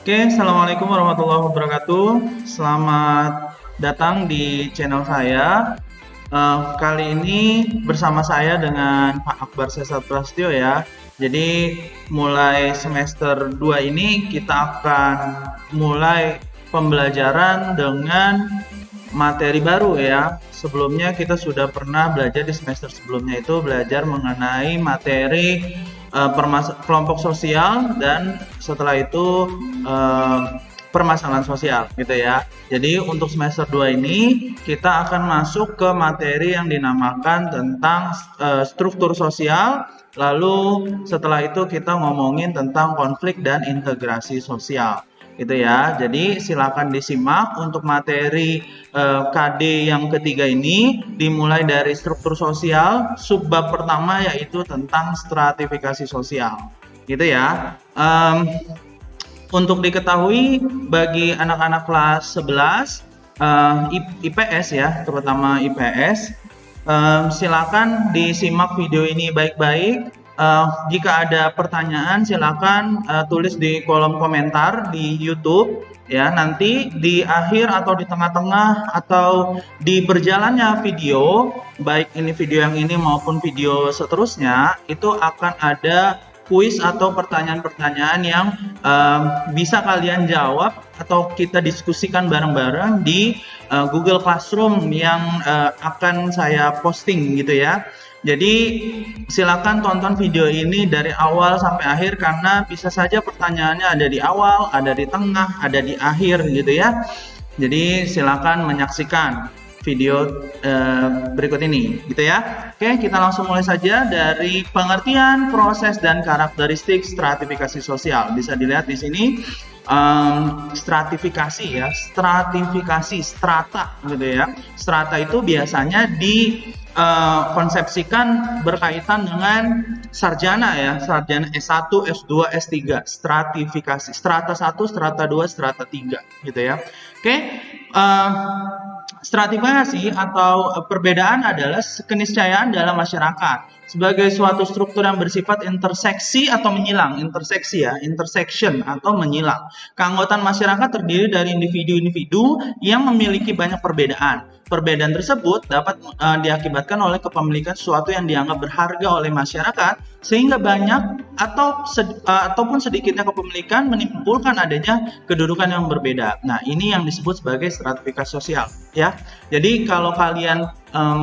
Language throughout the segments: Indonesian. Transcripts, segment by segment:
Oke, Assalamualaikum warahmatullahi wabarakatuh. Selamat datang di channel saya. Kali ini bersama saya dengan Pak Akbar Sesat Prasetyo ya. Jadi mulai semester 2 ini kita akan mulai pembelajaran dengan materi baru ya. Sebelumnya kita sudah pernah belajar di semester sebelumnya itu belajar mengenai materi kelompok sosial dan setelah itu permasalahan sosial gitu ya. Jadi untuk semester 2 ini kita akan masuk ke materi yang dinamakan tentang struktur sosial. Lalu setelah itu kita ngomongin tentang konflik dan integrasi sosial gitu ya. Jadi silakan disimak untuk materi KD yang ketiga ini dimulai dari struktur sosial, subbab pertama yaitu tentang stratifikasi sosial gitu ya. Untuk diketahui bagi anak-anak kelas 11 IPS ya, terutama IPS, silakan disimak video ini baik-baik. Jika ada pertanyaan silakan tulis di kolom komentar di YouTube ya. Nanti di akhir atau di tengah-tengah atau di berjalannya video, baik ini video yang ini maupun video seterusnya, itu akan ada kuis atau pertanyaan-pertanyaan yang bisa kalian jawab atau kita diskusikan bareng-bareng di Google Classroom yang akan saya posting gitu ya. Jadi silakan tonton video ini dari awal sampai akhir karena bisa saja pertanyaannya ada di awal, ada di tengah, ada di akhir gitu ya. Jadi silakan menyaksikan video berikut ini gitu ya. Oke, kita langsung mulai saja dari pengertian, proses dan karakteristik stratifikasi sosial. Bisa dilihat di sini stratifikasi ya, stratifikasi strata gitu ya. Strata itu biasanya konsepsikan berkaitan dengan sarjana ya, sarjana S1, S2, S3, stratifikasi, strata 1, strata 2, strata 3 gitu ya. Oke, stratifikasi atau perbedaan adalah keniscayaan dalam masyarakat sebagai suatu struktur yang bersifat interseksi atau menyilang, interseksi ya, intersection atau menyilang. Keanggotaan masyarakat terdiri dari individu-individu yang memiliki banyak perbedaan. Perbedaan tersebut dapat diakibatkan oleh kepemilikan sesuatu yang dianggap berharga oleh masyarakat, sehingga banyak ataupun sedikitnya kepemilikan menimbulkan adanya kedudukan yang berbeda. Nah, ini yang disebut sebagai stratifikasi sosial ya. Jadi kalau kalian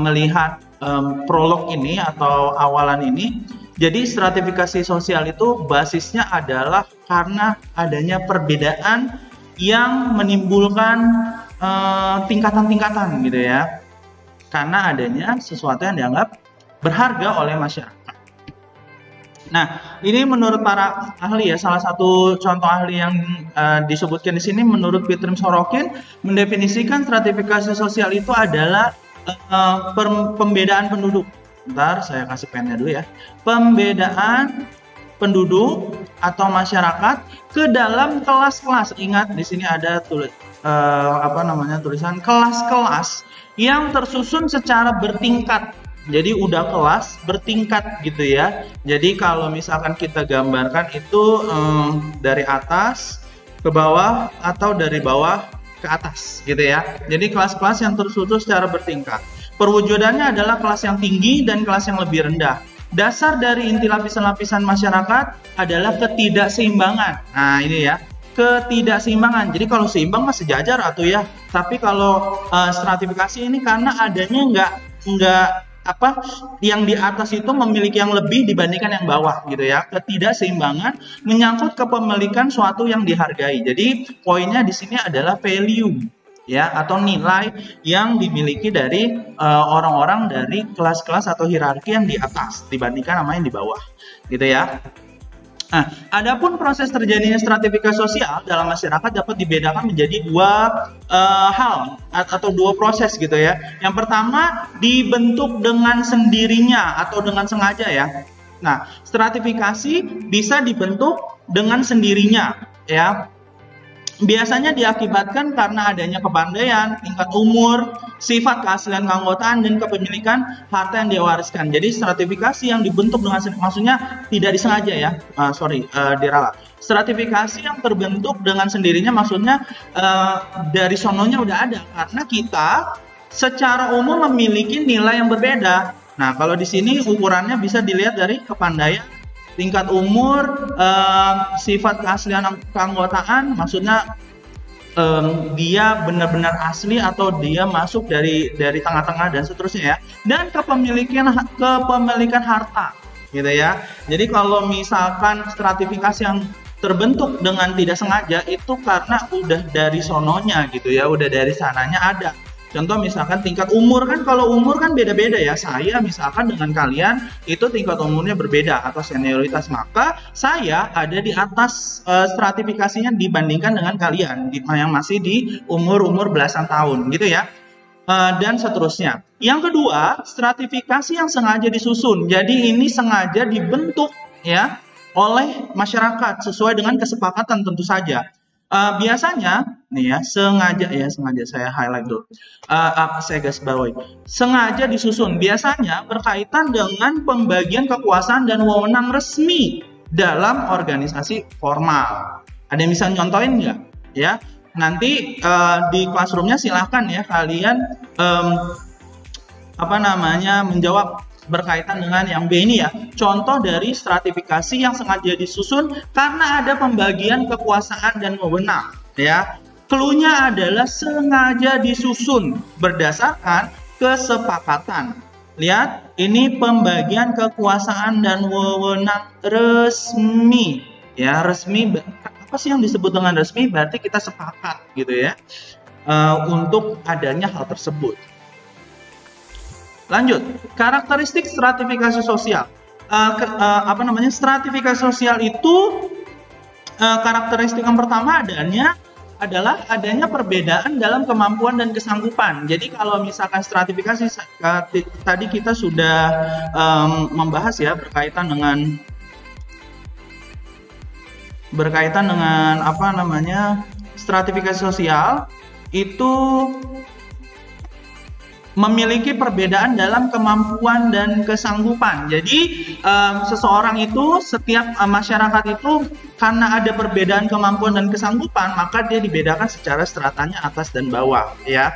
melihat prolog ini atau awalan ini, jadi stratifikasi sosial itu basisnya adalah karena adanya perbedaan yang menimbulkan tingkatan-tingkatan gitu ya, karena adanya sesuatu yang dianggap berharga oleh masyarakat. Nah, ini menurut para ahli ya, salah satu contoh ahli yang disebutkan di sini menurut Pitrim Sorokin mendefinisikan stratifikasi sosial itu adalah pembedaan penduduk. Bentar, saya kasih pennya dulu ya. Pembedaan penduduk atau masyarakat ke dalam kelas-kelas. Ingat di sini ada tulisan kelas-kelas yang tersusun secara bertingkat. Jadi udah kelas bertingkat gitu ya. Jadi kalau misalkan kita gambarkan itu dari atas ke bawah atau dari bawah ke atas gitu ya. Jadi kelas-kelas yang tersusun secara bertingkat. Perwujudannya adalah kelas yang tinggi dan kelas yang lebih rendah. Dasar dari inti lapisan-lapisan masyarakat adalah ketidakseimbangan. Nah ini ya, ketidakseimbangan. Jadi kalau seimbang masih sejajar atau ya. Tapi kalau stratifikasi ini karena adanya yang di atas itu memiliki yang lebih dibandingkan yang bawah gitu ya. Ketidakseimbangan menyangkut kepemilikan suatu yang dihargai. Jadi poinnya di sini adalah value ya, atau nilai yang dimiliki dari orang-orang dari kelas-kelas atau hierarki yang di atas dibandingkan sama yang di bawah gitu ya. Nah, adapun proses terjadinya stratifikasi sosial dalam masyarakat dapat dibedakan menjadi dua hal atau dua proses gitu ya. Yang pertama dibentuk dengan sendirinya atau dengan sengaja ya. Nah, stratifikasi bisa dibentuk dengan sendirinya ya. Biasanya diakibatkan karena adanya kepandaian, tingkat umur, sifat keaslian keanggotaan, dan kepemilikan harta yang diwariskan. Jadi stratifikasi yang dibentuk dengan maksudnya tidak disengaja ya, diralat. Stratifikasi yang terbentuk dengan sendirinya maksudnya dari sononya udah ada, karena kita secara umum memiliki nilai yang berbeda. Nah, kalau di sini ukurannya bisa dilihat dari kepandaian, tingkat umur, sifat keaslian keanggotaan, maksudnya dia benar-benar asli atau dia masuk dari tengah-tengah dan seterusnya ya. Dan kepemilikan harta gitu ya. Jadi kalau misalkan stratifikasi yang terbentuk dengan tidak sengaja itu karena udah dari sononya gitu ya, udah dari sananya ada. Contoh misalkan tingkat umur, kan kalau umur kan beda-beda ya. Saya misalkan dengan kalian itu tingkat umurnya berbeda atau senioritas, maka saya ada di atas stratifikasinya dibandingkan dengan kalian yang masih di umur belasan tahun gitu ya. Dan seterusnya. Yang kedua, stratifikasi yang sengaja disusun. Jadi ini sengaja dibentuk ya oleh masyarakat sesuai dengan kesepakatan tentu saja. Biasanya nih ya, sengaja saya highlight dulu, saya garis bawahi, sengaja disusun biasanya berkaitan dengan pembagian kekuasaan dan wewenang resmi dalam organisasi formal. Ada yang bisa nyontohin nggak ya? Nanti di classroomnya silahkan ya kalian menjawab berkaitan dengan yang B ini ya. Contoh dari stratifikasi yang sengaja disusun karena ada pembagian kekuasaan dan wewenang ya. Clue-nya adalah sengaja disusun berdasarkan kesepakatan. Lihat, ini pembagian kekuasaan dan wewenang resmi ya. Resmi, apa sih yang disebut dengan resmi? Berarti kita sepakat gitu ya untuk adanya hal tersebut. Lanjut, karakteristik stratifikasi sosial. Stratifikasi sosial itu karakteristik yang pertama adalah adanya perbedaan dalam kemampuan dan kesanggupan. Jadi kalau misalkan stratifikasi tadi kita sudah membahas ya berkaitan dengan stratifikasi sosial itu memiliki perbedaan dalam kemampuan dan kesanggupan. Jadi seseorang itu, setiap masyarakat itu karena ada perbedaan kemampuan dan kesanggupan, maka dia dibedakan secara stratanya atas dan bawah ya.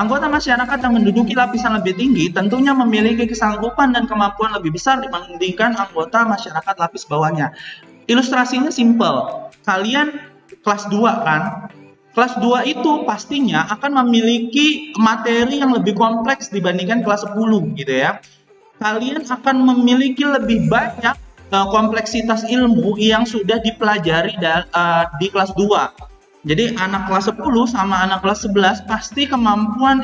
Anggota masyarakat yang menduduki lapisan lebih tinggi tentunya memiliki kesanggupan dan kemampuan lebih besar dibandingkan anggota masyarakat lapis bawahnya. Ilustrasinya simple. Kalian kelas 2 kan? Kelas 2 itu pastinya akan memiliki materi yang lebih kompleks dibandingkan kelas 10 gitu ya. Kalian akan memiliki lebih banyak kompleksitas ilmu yang sudah dipelajari di kelas 2. Jadi anak kelas 10 sama anak kelas 11 pasti kemampuan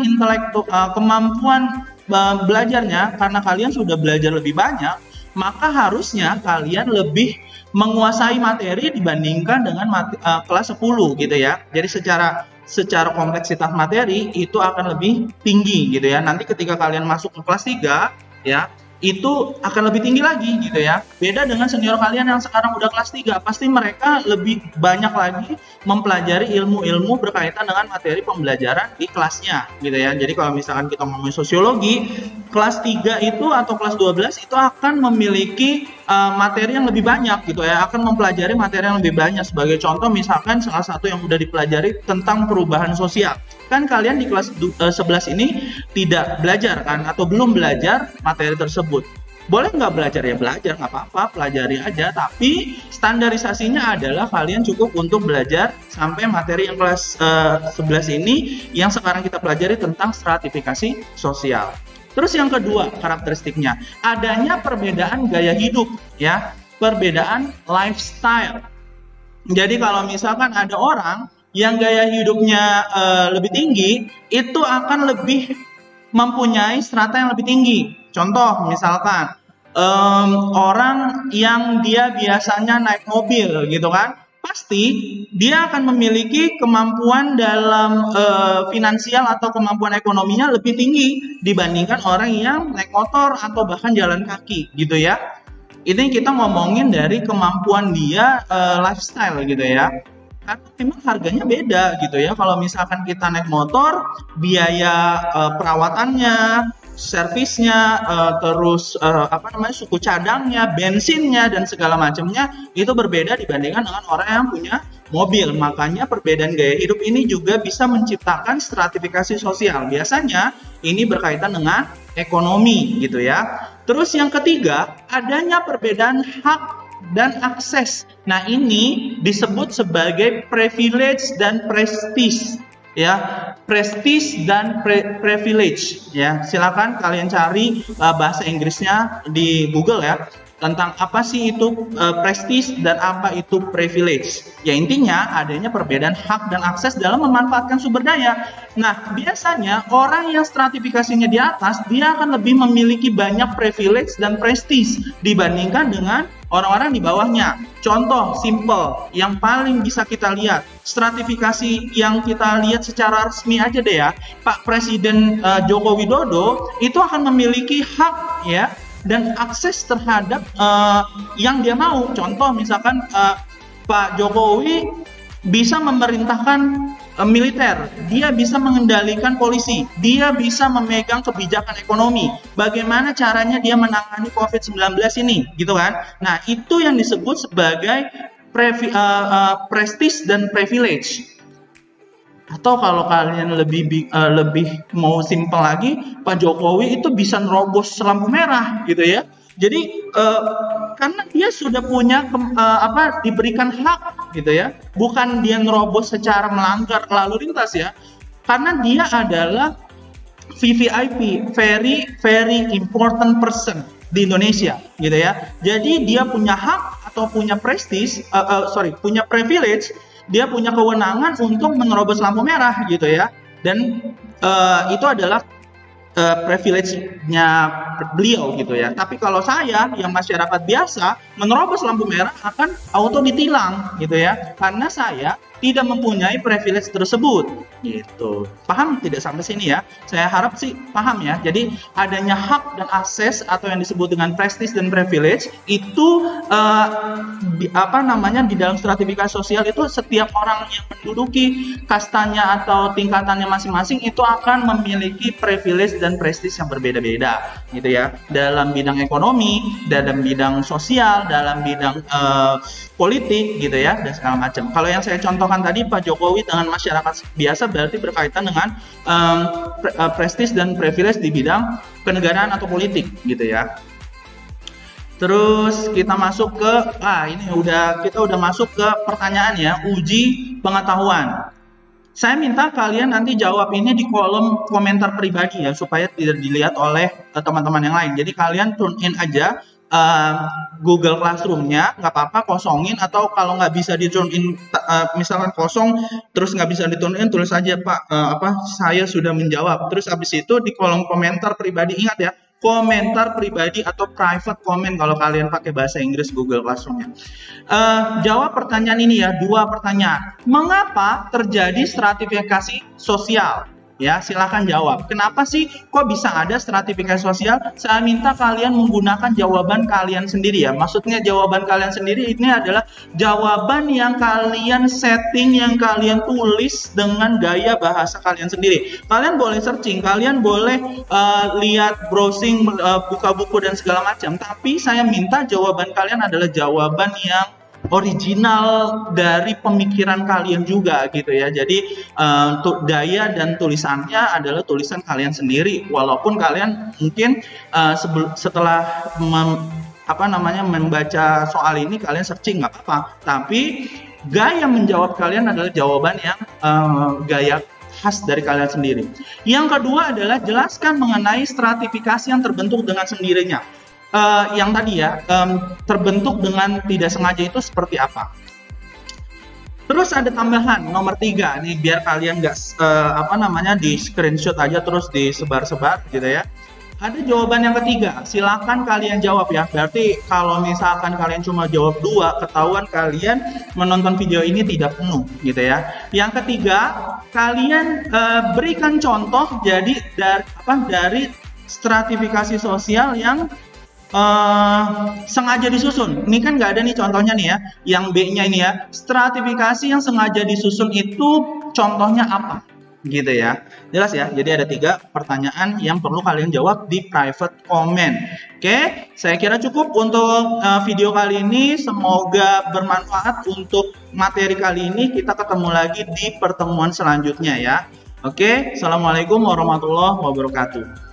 belajarnya, karena kalian sudah belajar lebih banyak, maka harusnya kalian lebih menguasai materi dibandingkan dengan kelas 10 gitu ya. Jadi secara kompleksitas materi itu akan lebih tinggi gitu ya. Nanti ketika kalian masuk ke kelas 3 ya, itu akan lebih tinggi lagi gitu ya. Beda dengan senior kalian yang sekarang udah kelas 3, pasti mereka lebih banyak lagi mempelajari ilmu-ilmu berkaitan dengan materi pembelajaran di kelasnya gitu ya. Jadi kalau misalkan kita ngomongin sosiologi, kelas 3 itu atau kelas 12 itu akan memiliki materi yang lebih banyak gitu ya, akan mempelajari materi yang lebih banyak. Sebagai contoh misalkan salah satu yang udah dipelajari tentang perubahan sosial. Kan kalian di kelas 11 ini tidak belajar kan, atau belum belajar materi tersebut. Boleh nggak belajar? Ya belajar, nggak apa-apa, pelajari aja. Tapi standarisasinya adalah kalian cukup untuk belajar sampai materi yang kelas 11 ini yang sekarang kita pelajari tentang stratifikasi sosial. Terus yang kedua karakteristiknya, adanya perbedaan gaya hidup ya, perbedaan lifestyle. Jadi kalau misalkan ada orang yang gaya hidupnya lebih tinggi, itu akan lebih mempunyai strata yang lebih tinggi. Contoh misalkan orang yang dia biasanya naik mobil gitu kan, pasti dia akan memiliki kemampuan dalam finansial atau kemampuan ekonominya lebih tinggi dibandingkan orang yang naik motor atau bahkan jalan kaki gitu ya. Ini kita ngomongin dari kemampuan dia lifestyle gitu ya. Karena memang harganya beda gitu ya. Kalau misalkan kita naik motor, biaya perawatannya, servisnya, terus apa namanya, suku cadangnya, bensinnya dan segala macamnya itu berbeda dibandingkan dengan orang yang punya mobil. Makanya perbedaan gaya hidup ini juga bisa menciptakan stratifikasi sosial. Biasanya ini berkaitan dengan ekonomi gitu ya. Terus yang ketiga, adanya perbedaan hak dan akses. Nah, ini disebut sebagai privilege dan prestige ya, prestige dan privilege ya. Silakan kalian cari bahasa Inggrisnya di Google ya, tentang apa sih itu prestige dan apa itu privilege. Ya, intinya adanya perbedaan hak dan akses dalam memanfaatkan sumber daya. Nah, biasanya orang yang stratifikasinya di atas, dia akan lebih memiliki banyak privilege dan prestige dibandingkan dengan orang-orang di bawahnya. Contoh simple yang paling bisa kita lihat, stratifikasi yang kita lihat secara resmi aja deh ya. Pak Presiden Joko Widodo itu akan memiliki hak ya dan akses terhadap yang dia mau. Contoh misalkan Pak Jokowi bisa memerintahkan militer, dia bisa mengendalikan polisi, dia bisa memegang kebijakan ekonomi. Bagaimana caranya dia menangani COVID-19 ini, gitu kan? Nah, itu yang disebut sebagai prestige dan privilege. Atau kalau kalian lebih mau simpel lagi, Pak Jokowi itu bisa nerobos lampu merah gitu ya. Jadi karena dia sudah punya diberikan hak gitu ya, bukan dia nerobos secara melanggar lalu lintas ya, karena dia adalah VVIP, very important person di Indonesia gitu ya. Jadi dia punya hak atau punya prestige, punya privilege, dia punya kewenangan untuk menerobos lampu merah gitu ya, dan itu adalah privilege-nya beliau gitu ya. Tapi kalau saya yang masyarakat biasa menerobos lampu merah akan auto ditilang gitu ya, karena saya tidak mempunyai privilege tersebut gitu. Paham tidak sampai sini ya? Saya harap sih paham ya. Jadi adanya hak dan akses atau yang disebut dengan prestige dan privilege itu di dalam stratifikasi sosial itu setiap orang yang menduduki kastanya atau tingkatannya masing-masing itu akan memiliki privilege dan prestige yang berbeda-beda gitu ya. Dalam bidang ekonomi, dalam bidang sosial, dalam bidang politik gitu ya, dan segala macam. Kalau yang saya contohkan tadi Pak Jokowi dengan masyarakat biasa berarti berkaitan dengan prestige dan privilege di bidang kenegaraan atau politik gitu ya. Terus kita masuk ke kita udah masuk ke pertanyaan ya, uji pengetahuan. Saya minta kalian nanti jawab ini di kolom komentar pribadi ya, supaya tidak dilihat oleh teman-teman yang lain. Jadi kalian tune in aja Google Classroom-nya, nggak apa-apa kosongin, atau kalau nggak bisa di tune in, misalkan kosong terus nggak bisa di tune in, tulis aja Pak saya sudah menjawab. Terus habis itu di kolom komentar pribadi, ingat ya, komentar pribadi atau private comment kalau kalian pakai bahasa Inggris Google Classroom-nya. Jawab pertanyaan ini ya, 2 pertanyaan. Mengapa terjadi stratifikasi sosial? Ya, silahkan jawab. Kenapa sih kok bisa ada stratifikasi sosial? Saya minta kalian menggunakan jawaban kalian sendiri ya. Maksudnya jawaban kalian sendiri ini adalah jawaban yang kalian setting, yang kalian tulis dengan gaya bahasa kalian sendiri. Kalian boleh searching, kalian boleh lihat browsing, buka buku dan segala macam. Tapi saya minta jawaban kalian adalah jawaban yang original dari pemikiran kalian juga gitu ya. Jadi untuk gaya dan tulisannya adalah tulisan kalian sendiri, walaupun kalian mungkin setelah membaca soal ini kalian searching nggak apa-apa, tapi gaya menjawab kalian adalah jawaban yang gaya khas dari kalian sendiri. Yang kedua adalah jelaskan mengenai stratifikasi yang terbentuk dengan sendirinya. Yang tadi ya, terbentuk dengan tidak sengaja itu seperti apa. Terus ada tambahan nomor 3 nih, biar kalian nggak di screenshot aja terus disebar-sebar gitu ya. Ada jawaban yang ketiga, silakan kalian jawab ya. Berarti kalau misalkan kalian cuma jawab 2, ketahuan kalian menonton video ini tidak penuh gitu ya. Yang ketiga, kalian berikan contoh jadi dari stratifikasi sosial yang sengaja disusun. Ini kan nggak ada nih contohnya nih ya, yang B-nya ini ya. Stratifikasi yang sengaja disusun itu contohnya apa? Gitu ya. Jelas ya. Jadi ada 3 pertanyaan yang perlu kalian jawab di private comment. Oke, saya kira cukup untuk video kali ini. Semoga bermanfaat untuk materi kali ini. Kita ketemu lagi di pertemuan selanjutnya ya. Oke, assalamualaikum warahmatullahi wabarakatuh.